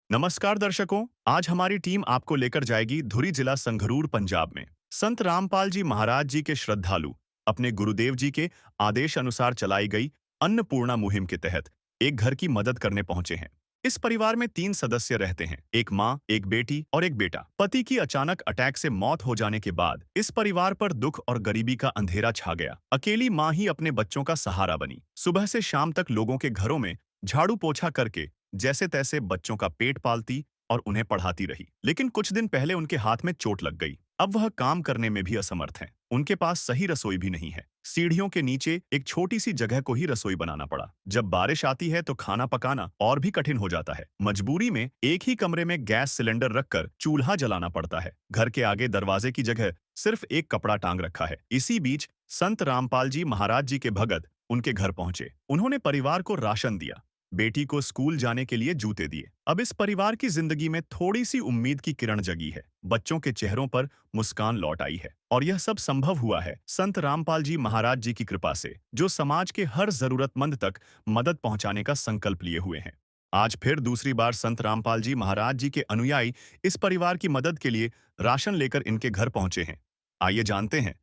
नमस्कार दर्शकों, आज हमारी टीम आपको लेकर जाएगी धुरी जिला संगरूर पंजाब में। संत रामपाल जी महाराज जी के श्रद्धालु अपने गुरुदेव जी के आदेश अनुसार चलाई गई अन्नपूर्णा मुहिम के तहत एक घर की मदद करने पहुंचे हैं। इस परिवार में 3 सदस्य रहते हैं, एक माँ, एक बेटी और एक बेटा। पति की अचानक अटैक से मौत हो जाने के बाद इस परिवार पर दुख और गरीबी का अंधेरा छा गया। अकेली माँ ही अपने बच्चों का सहारा बनी। सुबह से शाम तक लोगों के घरों में झाड़ू पोछा करके जैसे तैसे बच्चों का पेट पालती और उन्हें पढ़ाती रही। लेकिन कुछ दिन पहले उनके हाथ में चोट लग गई। अब वह काम करने में भी असमर्थ हैं। उनके पास सही रसोई भी नहीं है। सीढ़ियों के नीचे एक छोटी सी जगह को ही रसोई बनाना पड़ा। जब बारिश आती है तो खाना पकाना और भी कठिन हो जाता है। मजबूरी में एक ही कमरे में गैस सिलेंडर रखकर चूल्हा जलाना पड़ता है। घर के आगे दरवाजे की जगह सिर्फ एक कपड़ा टांग रखा है। इसी बीच संत रामपाल जी महाराज जी के भगत उनके घर पहुंचे। उन्होंने परिवार को राशन दिया, बेटी को स्कूल जाने के लिए जूते दिए। अब इस परिवार की जिंदगी में थोड़ी सी उम्मीद की किरण जगी है। बच्चों के चेहरों पर मुस्कान लौट आई है और यह सब संभव हुआ है संत रामपाल जी महाराज जी की कृपा से, जो समाज के हर जरूरतमंद तक मदद पहुंचाने का संकल्प लिए हुए हैं। आज फिर दूसरी बार संत रामपाल जी महाराज जी के अनुयायी इस परिवार की मदद के लिए राशन लेकर इनके घर पहुंचे हैं। आइए जानते हैं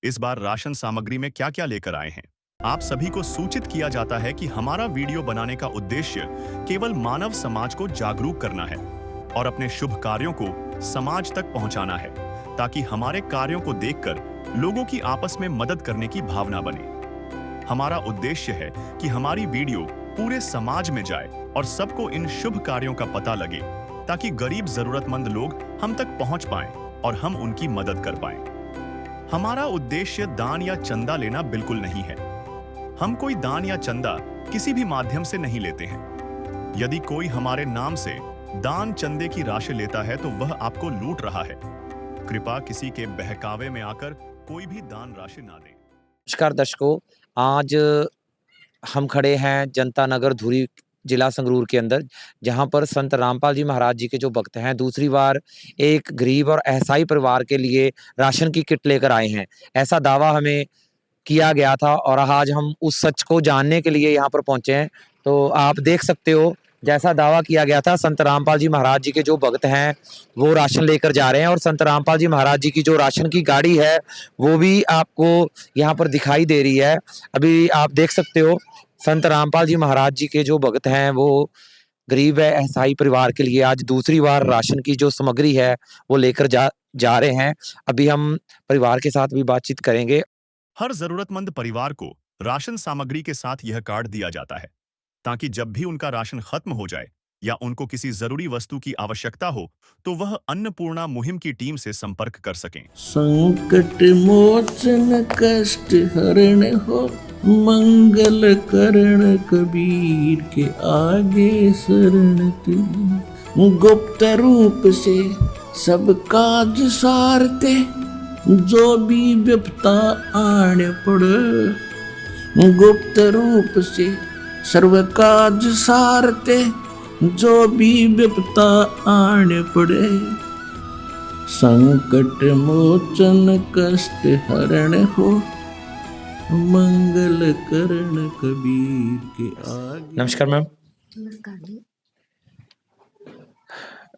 इस बार राशन सामग्री में क्या क्या लेकर आए हैं। आप सभी को सूचित किया जाता है कि हमारा वीडियो बनाने का उद्देश्य केवल मानव समाज को जागरूक करना है और अपने शुभ कार्यों को समाज तक पहुंचाना है, ताकि हमारे कार्यों को देखकर लोगों की आपस में मदद करने की भावना बने। हमारा उद्देश्य है कि हमारी वीडियो पूरे समाज में जाए और सबको इन शुभ कार्यों का पता लगे, ताकि गरीब जरूरतमंद लोग हम तक पहुंच पाएं और हम उनकी मदद कर पाएं। हमारा उद्देश्य दान या चंदा लेना बिल्कुल नहीं है। हम कोई दान या चंदा किसी भी माध्यम से नहीं लेते हैं। यदि कोई हमारे नाम से दान चंदे की राशि लेता है तो वह आपको लूट रहा है। कृपया किसी के बहकावे में आकर कोई भी दान राशि ना दें। नमस्कार दर्शकों, आज हम खड़े हैं जनता नगर धुरी जिला संगरूर के अंदर, जहां पर संत रामपाल जी महाराज जी के जो भक्त हैं दूसरी बार एक गरीब और असहाय परिवार के लिए राशन की किट लेकर आए हैं। ऐसा दावा हमें किया गया था और आज हम उस सच को जानने के लिए यहाँ पर पहुंचे हैं। तो आप देख सकते हो, जैसा दावा किया गया था, संत रामपाल जी महाराज जी के जो भक्त हैं वो राशन लेकर जा रहे हैं और संत रामपाल जी महाराज जी की जो राशन की गाड़ी है वो भी आपको यहाँ पर दिखाई दे रही है। अभी आप देख सकते हो, संत रामपाल जी महाराज जी के जो भक्त हैं वो गरीब व असहाय परिवार के लिए आज दूसरी बार राशन की जो सामग्री है वो लेकर जा रहे हैं। अभी हम परिवार के साथ भी बातचीत करेंगे। हर जरूरतमंद परिवार को राशन सामग्री के साथ यह कार्ड दिया जाता है, ताकि जब भी उनका राशन खत्म हो जाए या उनको किसी जरूरी वस्तु की आवश्यकता हो तो वह अन्नपूर्णा मुहिम की टीम से संपर्क कर सकें। संकट मोचन कष्ट हरण हो, मंगल करण कबीर के आगे शरण तेरी। गुप्त रूप से सब काज सारते, जो भी विपता आन पड़े। गुप्त रूप से सर्व काज सारते, जो भी विपता आन पड़े। संकट मोचन कष्ट हरण हो, मंगल करण कबीर के आगे। नमस्कार मैम। नमस्कार जी।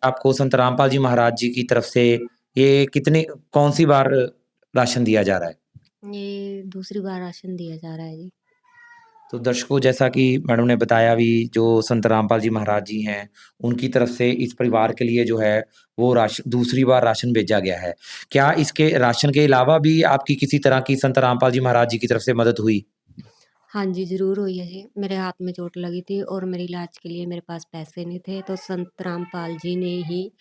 आपको संत रामपाल जी महाराज जी की तरफ से ये कौन सी बार राशन दिया जा रहा है? ये दूसरी बार राशन दिया जा रहा है जी। तो दर्शकों, जैसा कि मैडम ने बताया भी, जो संत रामपाल जी महाराज जी हैं उनकी तरफ से इस परिवार के लिए जो है वो दूसरी बार राशन भेजा गया है। क्या इसके राशन के अलावा भी आपकी किसी तरह की संत रामपाल जी महाराज जी की तरफ से मदद हुई? हाँ जी, ज़रूर हुई है जी। मेरे हाथ में चोट लगी थी और मेरे इलाज के लिए मेरे पास पैसे नहीं थे, तो संत रामपाल जी ने ही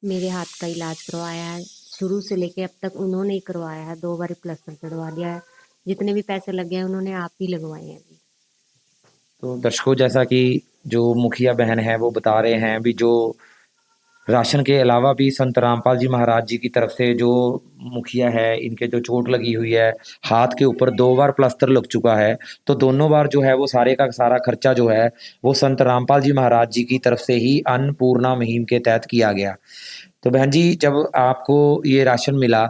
मेरे हाथ का इलाज करवाया है। शुरू से लेके अब तक उन्होंने ही करवाया है। 2 बारी प्लास्टर चढ़वा दिया है। जितने भी पैसे लगे हैं उन्होंने आप ही लगवाए हैं जी। तो दर्शकों, जैसा कि जो मुखिया बहन है वो बता रहे हैं भी, जो राशन के अलावा भी संत रामपाल जी महाराज जी की तरफ से जो मुखिया है, इनके जो चोट लगी हुई है, हाथ के ऊपर 2 बार प्लास्टर लग चुका है, तो दोनों बार जो है वो सारे का सारा खर्चा जो है वो संत रामपाल जी महाराज जी की तरफ से ही अन्नपूर्णा मुहिम के तहत किया गया। तो बहन जी, जब आपको ये राशन मिला,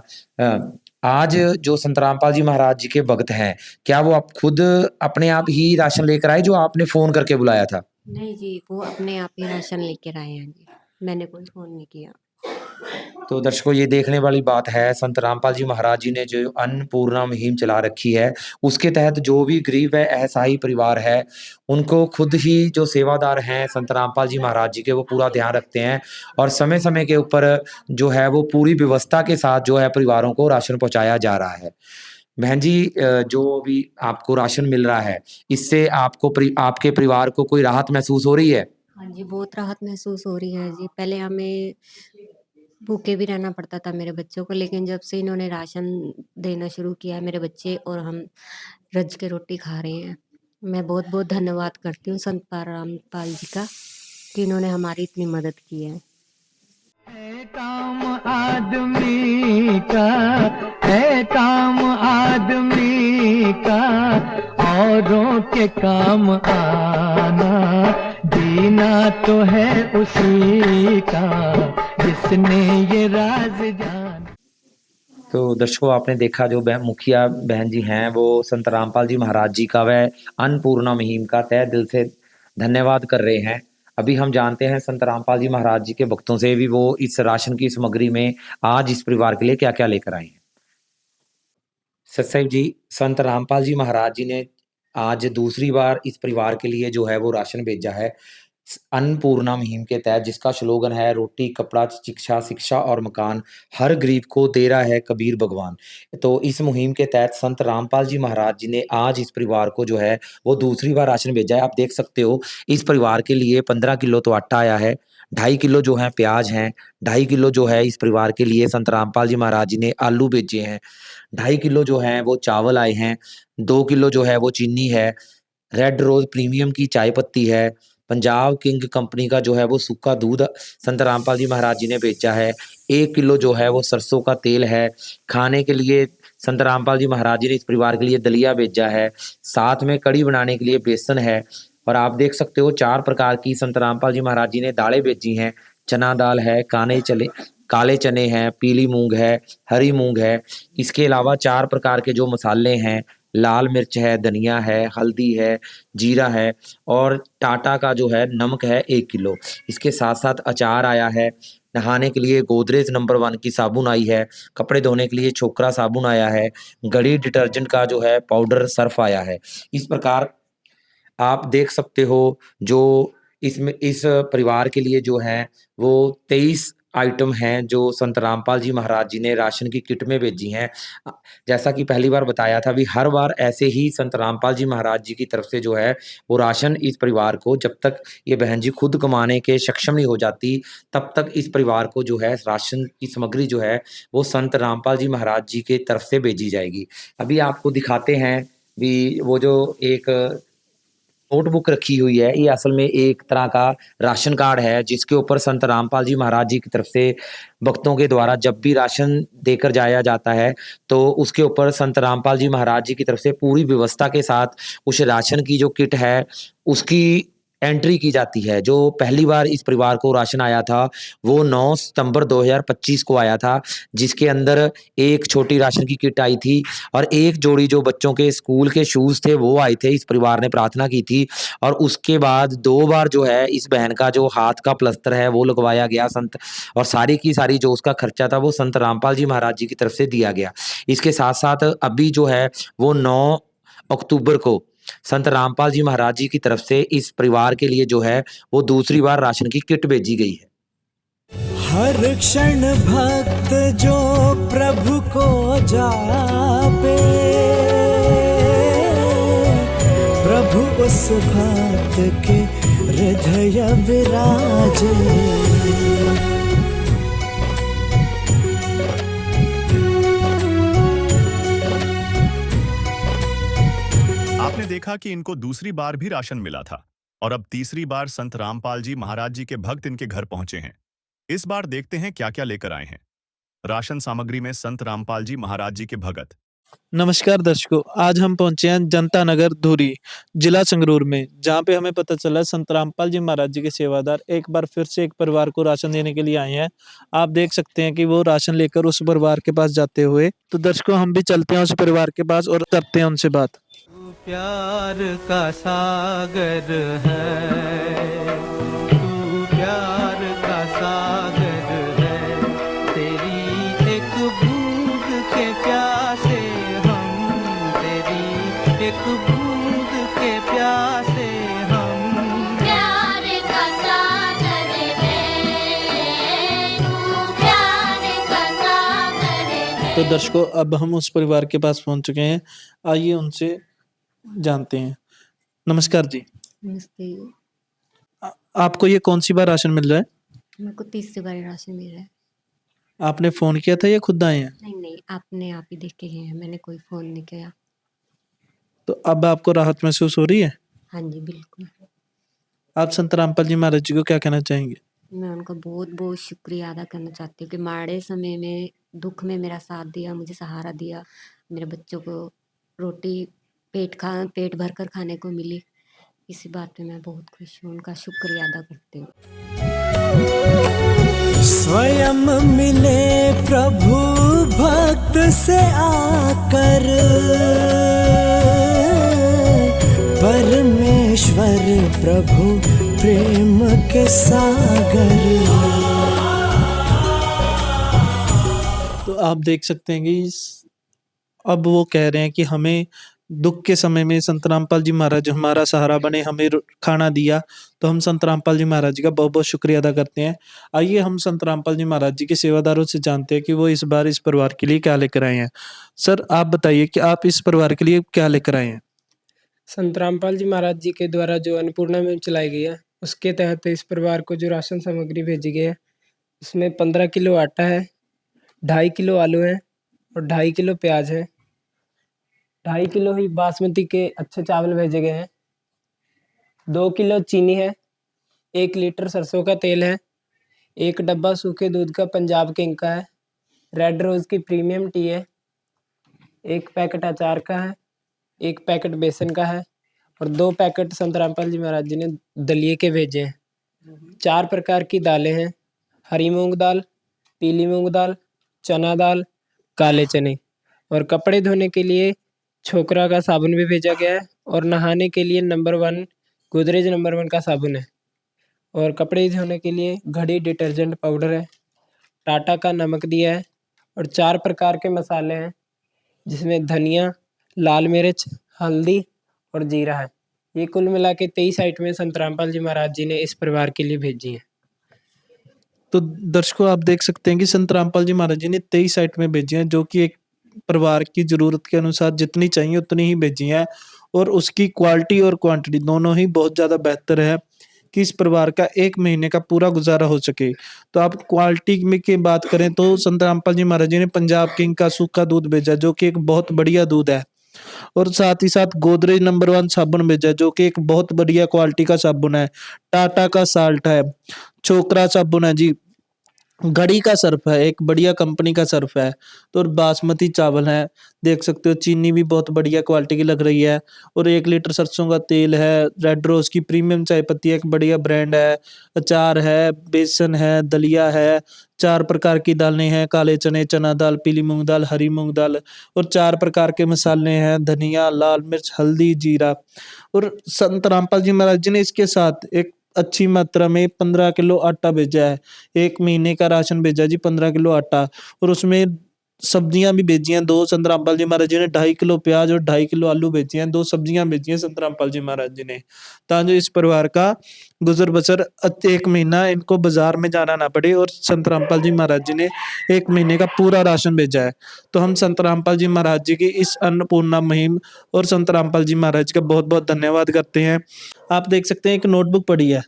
आज जो संत रामपाल जी महाराज जी के भक्त हैं, क्या वो आप खुद अपने आप ही राशन लेकर आए, जो आपने फोन करके बुलाया था? नहीं जी, वो अपने आप ही राशन लेकर आए हैं जी। मैंने कोई फ़ोन नहीं किया। तो दर्शकों, ये देखने वाली बात है, संत रामपाल जी महाराज जी ने जो अन्नपूर्णा मुहिम चला रखी है, उसके तहत जो भी गरीब व असहाय परिवार है, उनको खुद ही जो सेवादार हैं संत रामपाल जी महाराज जी के, वो पूरा ध्यान रखते हैं और समय-समय के ऊपर जो है वो पूरी व्यवस्था के साथ जो है परिवारों को राशन पहुँचाया जा रहा है। बहन जी, जो भी आपको राशन मिल रहा है, इससे आपके परिवार को कोई राहत महसूस हो रही है? हाँ जी, बहुत राहत महसूस हो रही है जी। पहले हमें भूखे भी रहना पड़ता था मेरे बच्चों को, लेकिन जब से इन्होंने राशन देना शुरू किया है, मेरे बच्चे और हम रज के रोटी खा रहे हैं। मैं बहुत-बहुत धन्यवाद करती हूँ संत रामपाल जी का कि इन्होंने हमारी इतनी मदद की है। है काम आदमी का, है काम आदमी का, औरों के काम आना, जीना तो है उसी का जिसने ये राज जाना। तो दर्शकों, आपने देखा जो मुखिया बहन जी हैं, वो संत रामपाल जी महाराज जी का वह अन्नपूर्णा मुहिम का तहे दिल से धन्यवाद कर रहे हैं। अभी हम जानते हैं संत रामपाल जी महाराज जी के भक्तों से भी, वो इस राशन की सामग्री में आज इस परिवार के लिए क्या-क्या लेकर आए हैं। सतसाहिब जी, संत रामपाल जी महाराज जी ने आज दूसरी बार इस परिवार के लिए जो है वो राशन भेजा है, अन्नपूर्णा मुहिम के तहत, जिसका स्लोगन है रोटी, कपड़ा, शिक्षा और मकान, हर गरीब को दे रहा है कबीर भगवान। तो इस मुहिम के तहत संत रामपाल जी महाराज जी ने आज इस परिवार को जो है वो दूसरी बार राशन भेजा है। आप देख सकते हो, इस परिवार के लिए 15 किलो तो आटा आया है, 2.5 किलो जो है प्याज हैं, 2.5 किलो जो है इस परिवार के लिए संत रामपाल जी महाराज जी ने आलू भेजे हैं, 2.5 किलो जो है वो चावल आए हैं, 2 किलो जो है वो चीनी है, रेड रोज़ प्रीमियम की चाय पत्ती है, पंजाब किंग कंपनी का जो है वो सूखा दूध संत रामपाल जी महाराज जी ने बेचा है, 1 किलो जो है वो सरसों का तेल है, खाने के लिए संत रामपाल जी महाराज जी ने इस परिवार के लिए दलिया भेजा है, साथ में कढ़ी बनाने के लिए बेसन है और आप देख सकते हो 4 प्रकार की संत रामपाल जी महाराज जी ने दालें भेजी हैं, चना दाल है, काले चने हैं, पीली मूँग है, हरी मूँग है। इसके अलावा 4 प्रकार के जो मसाले हैं, लाल मिर्च है, धनिया है, हल्दी है, जीरा है और टाटा का जो है नमक है 1 किलो। इसके साथ-साथ अचार आया है, नहाने के लिए गोदरेज नंबर 1 की साबुन आई है, कपड़े धोने के लिए छोकरा साबुन आया है, गड़ी डिटर्जेंट का जो है पाउडर सर्फ आया है। इस प्रकार आप देख सकते हो, जो इसमें इस परिवार के लिए जो है वो 23 आइटम हैं जो संत रामपाल जी महाराज जी ने राशन की किट में भेजी हैं। जैसा कि पहली बार बताया था, भी हर बार ऐसे ही संत रामपाल जी महाराज जी की तरफ से जो है वो राशन इस परिवार को, जब तक ये बहन जी खुद कमाने के सक्षम नहीं हो जाती, तब तक इस परिवार को जो है राशन की सामग्री जो है वो संत रामपाल जी महाराज जी की तरफ से भेजी जाएगी। अभी आपको दिखाते हैं भी वो जो एक नोटबुक रखी हुई है, ये असल में एक तरह का राशन कार्ड है, जिसके ऊपर संत रामपाल जी महाराज जी की तरफ से भक्तों के द्वारा जब भी राशन देकर जाया जाता है, तो उसके ऊपर संत रामपाल जी महाराज जी की तरफ से पूरी व्यवस्था के साथ उस राशन की जो किट है, उसकी एंट्री की जाती है। जो पहली बार इस परिवार को राशन आया था, वो 9 सितंबर 2025 को आया था, जिसके अंदर एक छोटी राशन की किट आई थी और एक जोड़ी जो बच्चों के स्कूल के शूज़ थे, वो आए थे। इस परिवार ने प्रार्थना की थी और उसके बाद 2 बार जो है इस बहन का जो हाथ का प्लास्टर है, वो लगवाया गया संत, और सारी की सारी जो उसका खर्चा था, वो संत रामपाल जी महाराज जी की तरफ से दिया गया। इसके साथ-साथ अभी जो है वो 9 अक्टूबर को संत रामपाल जी महाराज जी की तरफ से इस परिवार के लिए जो है वो दूसरी बार राशन की किट भेजी गई है। हर क्षण भक्त जो प्रभु को जापे, प्रभु उस भक्त के हृदय विराजे। आपने देखा कि इनको दूसरी बार भी राशन मिला था और अब तीसरी बार संत रामपाल जी महाराज जी के भक्त इनके घर पहुंचे हैं। इस बार देखते हैं क्या क्या लेकर आए हैं। राशन सामग्री में संत रामपाल जी महाराज जी के भगत। नमस्कार दर्शकों, आज हम पहुंचे हैं जनता नगर धुरी, जिला संगरूर में, जहां पे हमें पता चला संत रामपाल जी महाराज जी के सेवादार एक बार फिर से एक परिवार को राशन देने के लिए आए हैं। आप देख सकते हैं कि वो राशन लेकर उस परिवार के पास जाते हुए। तो दर्शकों, हम भी चलते हैं उस परिवार के पास और करते हैं उनसे बात। तू प्यार का सागर है, तू प्यार का सागर तो दर्शकों, अब हम उस परिवार के पास पहुंच चुके हैं। आइए उनसे जानते हैं। नमस्कार जी। नमस्ते। आपको ये कौन सी बार राशन मिल रहा है? मेरे को तीसरी बार राशन मिल रहा है। आपने फोन किया था या खुद आए हैं? नहीं, आपने आप ही देख के गए हैं, मैंने कोई फ़ोन नहीं किया। तो अब आपको राहत महसूस हो रही है? हाँ जी, बिल्कुल। आप संत रामपाल जी महाराज जी को क्या कहना चाहेंगे? मैं उनका बहुत-बहुत शुक्रिया अदा करना चाहती हूँ कि माड़े समय में, दुःख में मेरा साथ दिया, मुझे सहारा दिया, मेरे बच्चों को रोटी पेट भर कर खाने को मिली। इसी बात पे मैं बहुत खुश हूँ, उनका शुक्रिया अदा करती हूँ। स्वयं मिले प्रभु भक्त से आकर, परमेश्वर प्रभु प्रेम के सागर। तो आप देख सकते हैं कि अब वो कह रहे हैं कि हमें दुख के समय में संत रामपाल जी महाराज हमारा सहारा बने, हमें खाना दिया, तो हम संत रामपाल जी महाराज जी का बहुत बहुत शुक्रिया अदा करते हैं। आइए हम संत रामपाल जी महाराज जी के सेवादारों से जानते हैं कि वो इस बार इस परिवार के लिए क्या लेकर आए हैं। सर, आप बताइए कि आप इस परिवार के लिए क्या लेकर आए हैं? संत रामपाल जी महाराज जी के द्वारा जो अन्नपूर्णा मुहिम चलाई गई है, उसके तहत इस परिवार को जो राशन सामग्री भेजी गई है, उसमें 15 किलो आटा है, 2.5 किलो आलू है और 2.5 किलो प्याज है। 2.5 किलो ही बासमती के अच्छे चावल भेजे गए हैं। 2 किलो चीनी है, 1 लीटर सरसों का तेल है, 1 डब्बा सूखे दूध का पंजाब किंग का है, रेड रोज की प्रीमियम टी है, 1 पैकेट अचार का है, 1 पैकेट बेसन का है और 2 पैकेट संत रामपाल जी महाराज जी ने दलिए के भेजे हैं। 4 प्रकार की दालें हैं, हरी मूंग दाल, पीली मूंग दाल, चना दाल, काले चने। और कपड़े धोने के लिए छोकरा का साबुन भी भेजा गया है और नहाने के लिए नंबर 1 गोदरेज नंबर 1 का साबुन है। और कपड़े धोने के लिए घड़ी डिटर्जेंट पाउडर है, टाटा का नमक दिया है और 4 प्रकार के मसाले हैं, जिसमें धनिया, लाल मिर्च, हल्दी और जीरा है। ये कुल मिला के 23 आइटमें संत रामपाल जी महाराज जी ने इस परिवार के लिए भेजी हैं। तो दर्शकों, आप देख सकते हैं कि संत रामपाल जी महाराज जी ने 23 आइटमें भेजी हैं, जो कि एक परिवार की जरूरत के अनुसार जितनी चाहिए उतनी ही भेजी हैं और उसकी क्वालिटी और क्वांटिटी दोनों ही बहुत ज़्यादा बेहतर है कि इस परिवार का 1 महीने का पूरा गुजारा हो सके। तो आप क्वालिटी में की बात करें तो संत रामपाल जी महाराज जी ने पंजाब किंग का सूखा दूध भेजा, जो कि एक बहुत बढ़िया दूध है, और साथ ही साथ गोदरेज नंबर 1 साबुन भेजा, जो कि एक बहुत बढ़िया क्वालिटी का साबुन है। टाटा का साल्ट है, छोकरा साबुन है जी, घड़ी का सर्फ है, एक बढ़िया कंपनी का सर्फ है, तो और बासमती चावल है, देख सकते हो। चीनी भी बहुत बढ़िया क्वालिटी की लग रही है और 1 लीटर सरसों का तेल है, रेड रोज की प्रीमियम चाय पत्ती एक बढ़िया ब्रांड है, अचार है, बेसन है, दलिया है, 4 प्रकार की दालें हैं, काले चने, चना दाल, पीली मूंग दाल, हरी मूंग दाल और 4 प्रकार के मसाले हैं, धनिया, लाल मिर्च, हल्दी, जीरा। और संत रामपाल जी महाराज जी ने इसके साथ एक अच्छी मात्रा में 15 किलो आटा भेजा है, 1 महीने का राशन भेजा जी, 15 किलो आटा। और उसमें सब्जियां भी भेजी हैं 2, संत रामपाल जी महाराज जी ने 2.5 किलो प्याज और 2.5 किलो आलू भेजे हैं, 2 सब्जियां भेजी हैं संत रामपाल जी महाराज जी ने, ताकि इस परिवार का गुजर बसर 1 महीना इनको बाजार में जाना ना पड़े। और संत रामपाल जी महाराज जी ने 1 महीने का पूरा राशन भेजा है। तो हम संत रामपाल जी महाराज जी की इस अन्नपूर्णा मुहिम और संत रामपाल जी महाराज का बहुत बहुत धन्यवाद करते हैं। आप देख सकते हैं एक नोटबुक पड़ी है,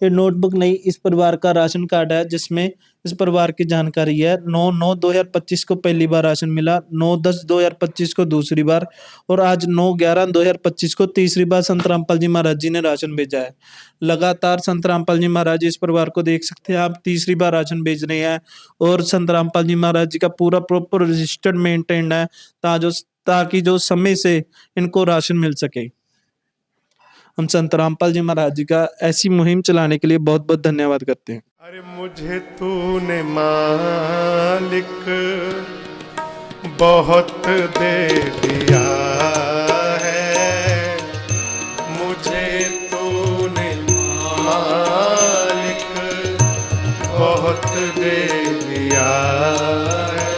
ये नोटबुक नहीं, इस परिवार का राशन कार्ड है, जिसमें इस परिवार की जानकारी है। 9/9/2025 को पहली बार राशन मिला, 9/10/2025 को दूसरी बार और आज 9/11/2025 को तीसरी बार संत रामपाल जी महाराज जी ने राशन भेजा है। लगातार संत रामपाल जी महाराज जी इस परिवार को देख सकते हैं आप, तीसरी बार राशन भेज रहे हैं और संत रामपाल जी महाराज जी का पूरा प्रॉपर रजिस्टर्ड मेंटेन्ड है, ताकि जो समय से इनको राशन मिल सके। हम संत रामपाल जी महाराज जी का ऐसी मुहिम चलाने के लिए बहुत बहुत धन्यवाद करते हैं। अरे मुझे तूने मालिक बहुत दे दिया है, मुझे तूने मालिक बहुत दे दिया है,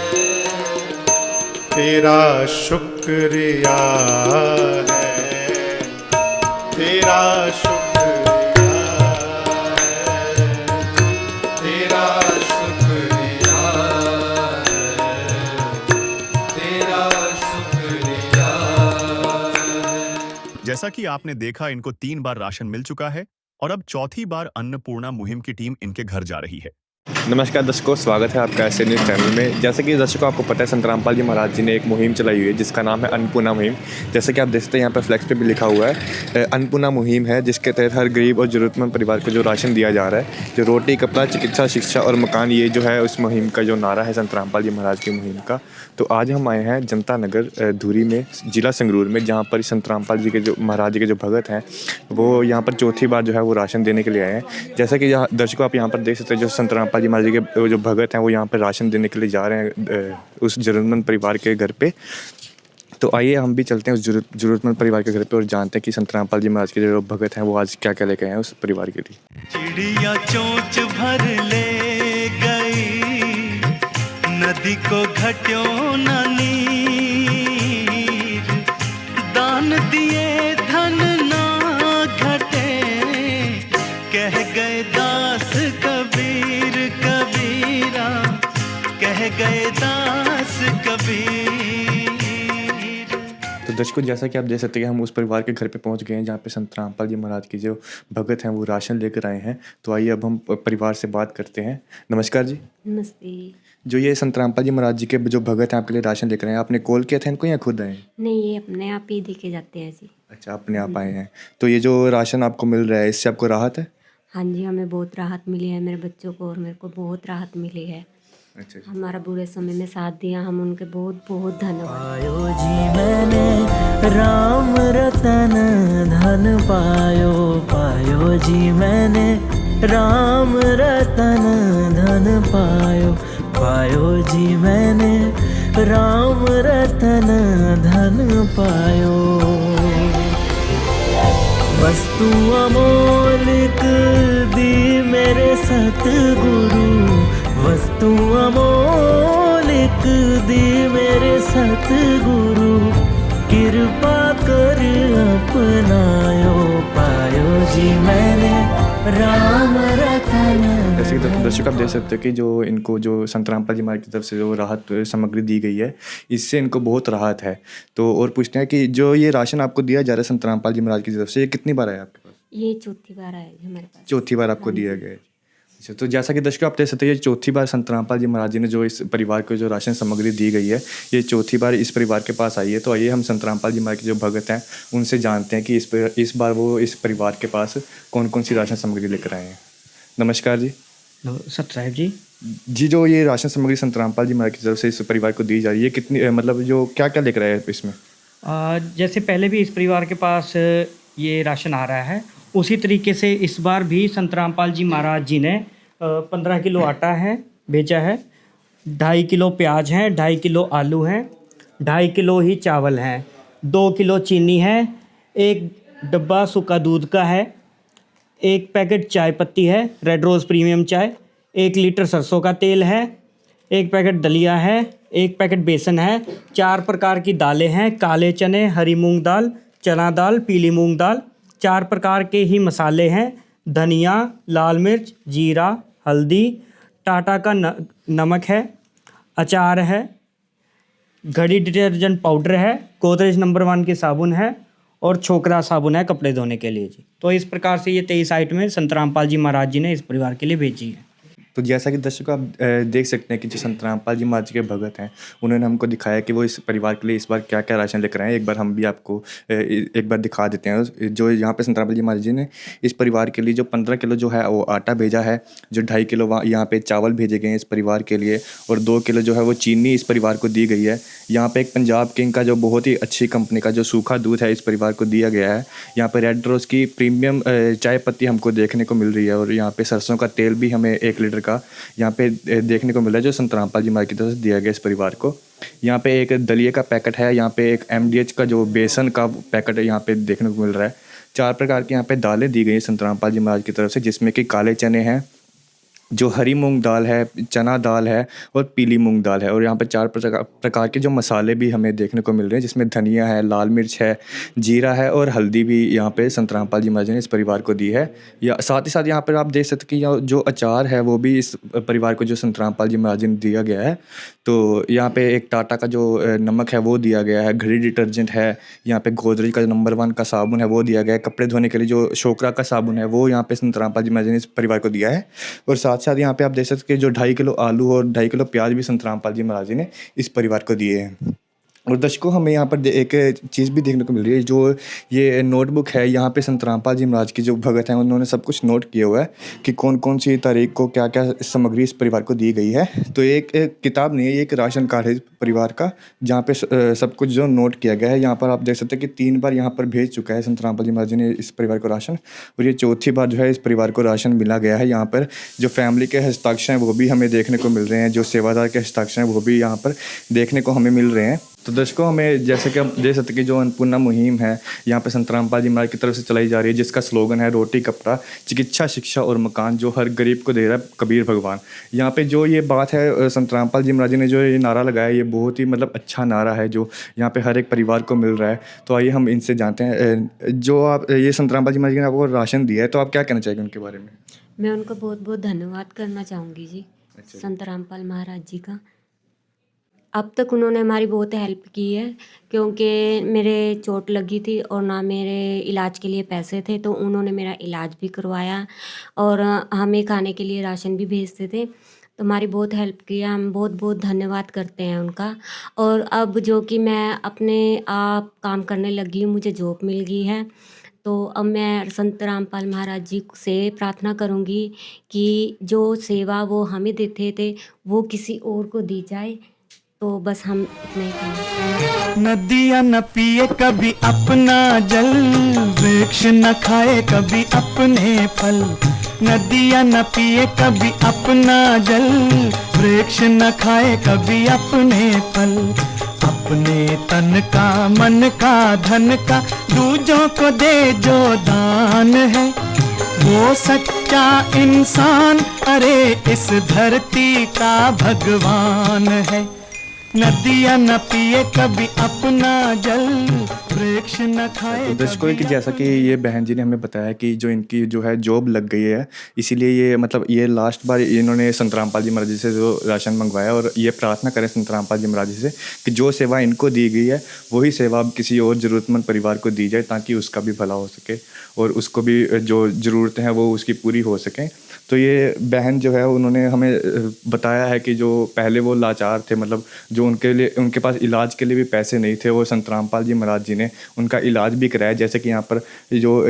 तेरा शुक्रिया है, तेरा शुक्रिया है, तेरा शुक्रिया है, जैसा कि आपने देखा, इनको 3 बार राशन मिल चुका है और अब चौथी बार अन्नपूर्णा मुहिम की टीम इनके घर जा रही है। नमस्कार दर्शकों, स्वागत है आपका ऐसे न्यूज़ चैनल में। जैसे कि दर्शकों आपको पता है, संत रामपाल जी महाराज जी ने एक मुहिम चलाई हुई है जिसका नाम है अन्नपूर्णा मुहिम। जैसे कि आप देख सकते हैं यहाँ पर फ्लैक्स पे भी लिखा हुआ है अन्नपूर्णा मुहिम है, जिसके तहत हर गरीब और ज़रूरतमंद परिवार को जो राशन दिया जा रहा है, जो रोटी, कपड़ा, चिकित्सा, शिक्षा और मकान, ये जो है उस मुहिम का जो नारा है संत रामपाल जी महाराज की मुहिम का। तो आज हम आए हैं जनता नगर धुरी में, जिला संगरूर में, जहाँ पर संत रामपाल जी के जो महाराज जी के जो भगत हैं वो यहाँ पर चौथी बार जो है वो राशन देने के लिए आए हैं। जैसा कि यहाँ दर्शकों आप यहाँ पर देख सकते हैं, जो संत रामपाल जी महाराज जी के जो भगत हैं वो यहाँ पर राशन देने के लिए जा रहे हैं उस ज़रूरतमंद परिवार के घर पे। तो आइए हम भी चलते हैं उस ज़रूरतमंद परिवार के घर पे और जानते हैं कि संत रामपाल जी महाराज के जो भगत हैं वो आज क्या क्या लेके आए हैं उस परिवार के लिए। चिड़िया चोंच भर ले गई, नदी को घट्यों न नीर, दान दिए धन ना घटे, कह गए दास कबीर कबीरा, कह गए दास कबीर। तो दर्शकों जैसा कि आप देख सकते हैं, हम उस परिवार के घर पे पहुंच गए हैं जहाँ पे संत रामपाल जी महाराज के जो भगत हैं वो राशन लेकर आए हैं। तो आइए अब हम परिवार से बात करते हैं। नमस्कार जी। नमस्ते। जो ये संत रामपाल जी महाराज जी के जो भगत हैं आपके लिए राशन लेकर आए हैं, आपने कॉल किया था इनको या खुद आए? नहीं, ये अपने आप ही दे के जाते हैं जी। अच्छा, अपने आप आए हैं। तो ये जो राशन आपको मिल रहा है इससे आपको राहत है? हाँ जी, हमें बहुत राहत मिली है, मेरे बच्चों को और मेरे को बहुत राहत मिली है। अच्छा, हमारा बुरे समय में साथ दिया, हम उनके बहुत बहुत धन्यवाद। पायो जी मैंने राम रतन धन पायो, पायो जी मैंने राम रतन धन पायो, पायो जी मैंने राम रतन धन पायो। वस्तु अमोलिक दी मेरे सतगुरु, वस्तु अमोलिक दी मेरे सतगुरु, कृपा कर अपनायो, पायो जी मैंने राम रतन। जैसे कि दर्शक आप देख सकते हैं कि जो इनको जो संत रामपाल जी महाराज की तरफ से जो राहत सामग्री दी गई है, इससे इनको बहुत राहत है। तो और पूछते हैं कि जो ये राशन आपको दिया जा रहा है संत रामपाल जी महाराज की तरफ से, ये कितनी बार आया आपके पास? ये चौथी बार आए जी हमारे पास। चौथी बार आपको दिया गया है। अच्छा, तो जैसा कि दर्शकों आप देख सकते हैं, ये चौथी बार संत रामपाल जी महाराज जी ने जो इस परिवार को जो राशन सामग्री दी गई है, ये चौथी बार इस परिवार के पास आई है। तो आइए हम संत रामपाल जी महाराज के जो भगत हैं उनसे जानते हैं कि इस बार वो इस परिवार के पास कौन कौन सी राशन सामग्री लेकर आए हैं। नमस्कार जी। सत साहिब जी। जी, जो ये राशन सामग्री संत रामपाल जी महाराज की तरफ से इस परिवार को दी जा रही है, कितनी मतलब जो क्या क्या लेकर आए हैं इसमें? जैसे पहले भी इस परिवार के पास ये राशन आ रहा है, उसी तरीके से इस बार भी संत रामपाल जी महाराज जी ने 15 किलो आटा है भेजा है, 2.5 किलो प्याज हैं, 2.5 किलो आलू हैं, 2.5 किलो ही चावल हैं, 2 किलो चीनी है, 1 डब्बा सूखा दूध का है, 1 पैकेट चाय पत्ती है, रेड रोज़ प्रीमियम चाय, 1 लीटर सरसों का तेल है, 1 पैकेट दलिया है, 1 पैकेट बेसन है, 4 प्रकार की दालें हैं, काले चने, हरी मूंग दाल, चना दाल, पीली मूंग दाल, 4 प्रकार के ही मसाले हैं, धनिया, लाल मिर्च, जीरा, हल्दी, टाटा का नमक है, अचार है, घड़ी डिटर्जेंट पाउडर है, गोदरेज नंबर 1 की साबुन है और छोकरा साबुन है कपड़े धोने के लिए जी। तो इस प्रकार से ये 23 आइटमें संत रामपाल जी महाराज जी ने इस परिवार के लिए भेजी है। तो जैसा कि दर्शकों आप देख सकते हैं कि जो संत रामपाल जी महाराज के भगत हैं उन्होंने हमको दिखाया कि वो इस परिवार के लिए इस बार क्या क्या राशन लेकर आए हैं। एक बार हम भी आपको एक बार दिखा देते हैं। जो यहाँ पे संत रामपाल जी महाराज जी ने इस परिवार के लिए जो 15 किलो जो है वो आटा भेजा है, जो 2.5 किलो यहाँ पे चावल भेजे गए हैं इस परिवार के लिए, और 2 किलो जो है वो चीनी इस परिवार को दी गई है। यहाँ पे एक पंजाब किंग का जो बहुत ही अच्छी कंपनी का जो सूखा दूध है इस परिवार को दिया गया है। यहाँ पे रेड रोज़ की प्रीमियम चाय पत्ती हमको देखने को मिल रही है, और यहाँ पे सरसों का तेल भी हमें 1 लीटर का यहाँ पे देखने को मिल रहा है, जो संत रामपाल जी महाराज की तरफ से दिया गया इस परिवार को। यहाँ पे एक दलिए का पैकेट है, यहाँ पे एक MDH का जो बेसन का पैकेट है यहाँ पे देखने को मिल रहा है। 4 प्रकार की यहाँ पे दालें दी गई हैं संत रामपाल जी महाराज की तरफ से, जिसमें कि काले चने हैं, जो हरी मूंग दाल है, चना दाल है और पीली मूंग दाल है। और यहाँ पर 4 प्रकार के जो मसाले भी हमें देखने को मिल रहे हैं, जिसमें धनिया है, लाल मिर्च है, जीरा है और हल्दी भी यहाँ पे संत रामपाल जी महाराज ने इस परिवार को दी है। या साथ ही साथ यहाँ पर आप देख सकते हैं कि जो अचार है वो भी इस परिवार को जो संत रामपाल जी महाराज ने दिया गया है। तो यहाँ पे एक टाटा का जो नमक है वो दिया गया है, घड़ी डिटर्जेंट है, यहाँ पे गोदरेज का नंबर 1 का साबुन है वो दिया गया है, कपड़े धोने के लिए जो शोकरा का साबुन है वो यहाँ पे संत रामपाल जी महाराज ने इस परिवार को दिया है। और साथ साथ यहाँ पे आप देख सकते हैं जो 2.5 किलो आलू और 2.5 किलो प्याज भी संत रामपाल जी महाराज ने इस परिवार को दिए हैं। और दर्शकों, हमें यहाँ पर एक चीज़ भी देखने को मिल रही है, जो ये नोटबुक है, यहाँ पे संत रामपाल जी महाराज की जो भगत हैं उन्होंने सब कुछ नोट किया हुआ है कि कौन कौन सी तारीख को क्या क्या सामग्री इस परिवार को दी गई है। तो एक किताब नहीं है, ये एक राशन कार्ड है इस परिवार का, जहाँ पे सब कुछ जो नोट किया गया है। यहाँ पर आप देख सकते हैं कि 3 बार यहाँ पर भेज चुका है संत रामपाल जी महाराज ने इस परिवार को राशन, और ये 4थी बार जो है इस परिवार को राशन मिला गया है। यहाँ पर जो फैमिली के हस्ताक्षर हैं वो भी हमें देखने को मिल रहे हैं, जो सेवादार के हस्ताक्षर हैं वो भी यहाँ पर देखने को हमें मिल रहे हैं। तो दर्शकों, हमें जैसे कि आप देख सकते हैं कि जो अन्नपूर्णा मुहिम है यहाँ पे संत रामपाल जी महाराज की तरफ से चलाई जा रही है, जिसका स्लोगन है रोटी कपड़ा चिकित्सा शिक्षा और मकान, जो हर गरीब को दे रहा है कबीर भगवान। यहाँ पे जो ये बात है संत रामपाल जी महाराज ने जो ये नारा लगाया, ये बहुत ही मतलब अच्छा नारा है जो यहाँ पे हर एक परिवार को मिल रहा है। तो आइए हम इनसे जानते हैं, जो आप ये संत रामपाल जी महाराज ने आपको राशन दिया है, तो आप क्या कहना चाहेंगे उनके बारे में? मैं उनका बहुत बहुत धन्यवाद करना चाहूँगी जी, संत रामपाल महाराज जी का। अब तक उन्होंने हमारी बहुत हेल्प की है, क्योंकि मेरे चोट लगी थी और ना मेरे इलाज के लिए पैसे थे, तो उन्होंने मेरा इलाज भी करवाया और हमें खाने के लिए राशन भी भेजते थे। तो हमारी बहुत हेल्प की है, हम बहुत बहुत धन्यवाद करते हैं उनका। और अब जो कि मैं अपने आप काम करने लगी हूँ, मुझे जॉब मिल गई है, तो अब मैं संत रामपाल महाराज जी से प्रार्थना करूँगी कि जो सेवा वो हमें देते थे वो किसी और को दी जाए। तो बस हम इतना ही कहेंगे। नदियाँ न पिए कभी अपना जल, वृक्ष न खाए कभी अपने फल। नदियाँ न पिए कभी अपना जल, वृक्ष न खाए कभी अपने फल। अपने तन का, मन का, धन का दूजों को दे जो दान है, वो सच्चा इंसान अरे इस धरती का भगवान है। नदियाँ न पिए कभी अपना जल, वृक्ष न खाए। तो दर्शकों, कि जैसा कि ये बहन जी ने हमें बताया कि जो इनकी जो है जॉब लग गई है, इसीलिए ये मतलब ये लास्ट बार इन्होंने संत रामपाल जी महाराज जी से जो राशन मंगवाया, और ये प्रार्थना करें संत रामपाल जी महाराज जी से कि जो सेवा इनको दी गई है वही सेवा अब किसी और ज़रूरतमंद परिवार को दी जाए, ताकि उसका भी भला हो सके और उसको भी जो ज़रूरतें हैं वो उसकी पूरी हो सकें। तो ये बहन जो है उन्होंने हमें बताया है कि जो पहले वो लाचार थे, मतलब जो उनके पास इलाज के लिए भी पैसे नहीं थे, वो संत रामपाल जी महाराज जी ने उनका इलाज भी कराया। जैसे कि यहाँ पर जो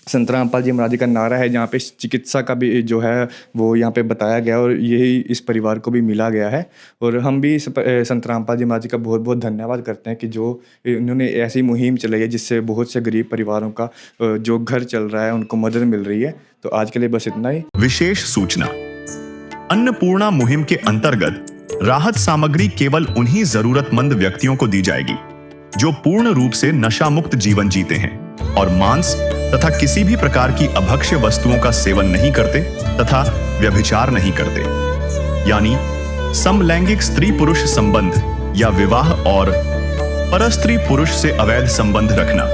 संत रामपाल जी महाराज जी का नारा है, जहाँ पे चिकित्सा का भी जो है वो यहाँ पे बताया गया, और यही इस परिवार को भी मिला गया है। और हम भी संत रामपाल जी महाराज जी का बहुत बहुत धन्यवाद करते हैं कि जो इन्होंने ऐसी मुहिम चलाई है जिससे बहुत से गरीब परिवारों का जो घर चल रहा है उनको मदद मिल रही है। तो आज के लिए बस इतना ही। विशेष सूचना, अन्नपूर्णा मुहिम के अंतर्गत राहत सामग्री केवल उन्हीं जरूरतमंद व्यक्तियों को दी जाएगी जो पूर्ण रूप से नशा मुक्त जीवन जीते हैं और मांस तथा किसी भी प्रकार की अभक्ष्य वस्तुओं का सेवन नहीं करते तथा व्यभिचार नहीं करते, यानी समलैंगिक स्त्री पुरुष संबंध या विवाह और परस्त्री पुरुष से अवैध संबंध रखना।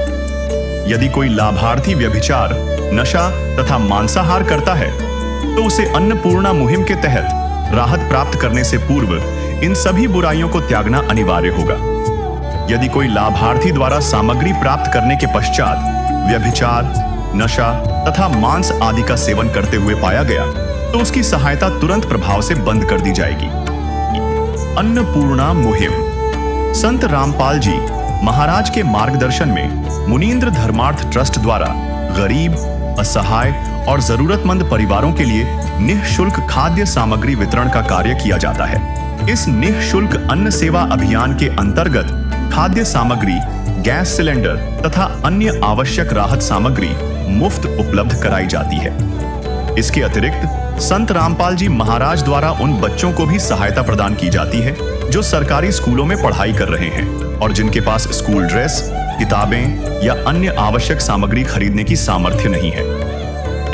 यदि कोई लाभार्थी व्यभिचार, नशा तथा मांसाहार करता है तो उसे अन्नपूर्णा मुहिम के तहत राहत प्राप्त करने से पूर्व इन सभी बुराइयों को त्यागना अनिवार्य होगा। यदि कोई लाभार्थी द्वारा सामग्री प्राप्त करने के पश्चात व्यभिचार, नशा तथा मांस आदि का सेवन करते हुए पाया गया तो उसकी सहायता तुरंत प्रभाव से बंद कर दी जाएगी। अन्नपूर्णा मुहिम संत रामपाल जी महाराज के मार्गदर्शन में मुनीन्द्र धर्मार्थ ट्रस्ट द्वारा गरीब, असहाय और जरूरतमंद परिवारों के लिए निःशुल्क खाद्य सामग्री वितरण का कार्य किया जाता है। इस निःशुल्क अन्न सेवा अभियान के अंतर्गत खाद्य सामग्री, गैस सिलेंडर तथा अन्य आवश्यक राहत सामग्री मुफ्त उपलब्ध कराई जाती है। इसके अतिरिक्त संत रामपाल जी महाराज द्वारा उन बच्चों को भी सहायता प्रदान की जाती है जो सरकारी स्कूलों में पढ़ाई कर रहे हैं और जिनके पास स्कूल ड्रेस, किताबें या अन्य आवश्यक सामग्री खरीदने की सामर्थ्य नहीं है।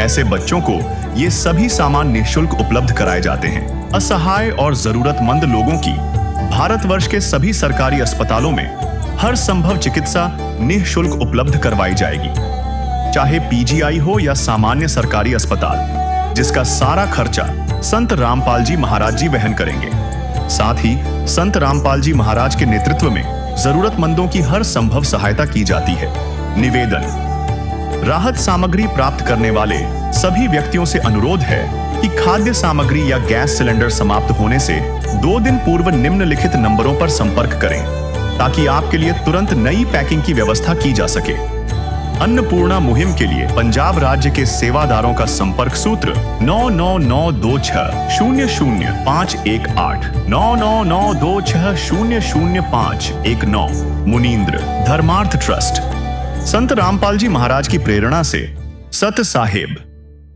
ऐसे बच्चों को ये सभी सामान निःशुल्क उपलब्ध कराए जाते हैं। असहाय और जरूरतमंद लोगों की भारतवर्ष के सभी सरकारी अस्पतालों में हर संभव चिकित्सा निःशुल्क उपलब्ध करवाई जाएगी, चाहे पीजीआई हो या सामान्य सरकारी अस्पताल, जिसका सारा खर्चा संत रामपाल जी महाराज जी वहन करेंगे। साथ ही संत रामपाल जी महाराज के नेतृत्व में जरूरतमंदों की हर संभव सहायता की जाती है। निवेदन: राहत सामग्री प्राप्त करने वाले सभी व्यक्तियों से अनुरोध है कि खाद्य सामग्री या गैस सिलेंडर समाप्त होने से 2 दिन पूर्व निम्नलिखित नंबरों पर संपर्क करें, ताकि आपके लिए तुरंत नई पैकिंग की व्यवस्था की जा सके। अन्नपूर्णा मुहिम के लिए पंजाब राज्य के सेवादारों का संपर्क सूत्र 9992600518 9992600519। मुनींद्र धर्मार्थ ट्रस्ट। संत रामपाल जी महाराज की प्रेरणा से सत साहेब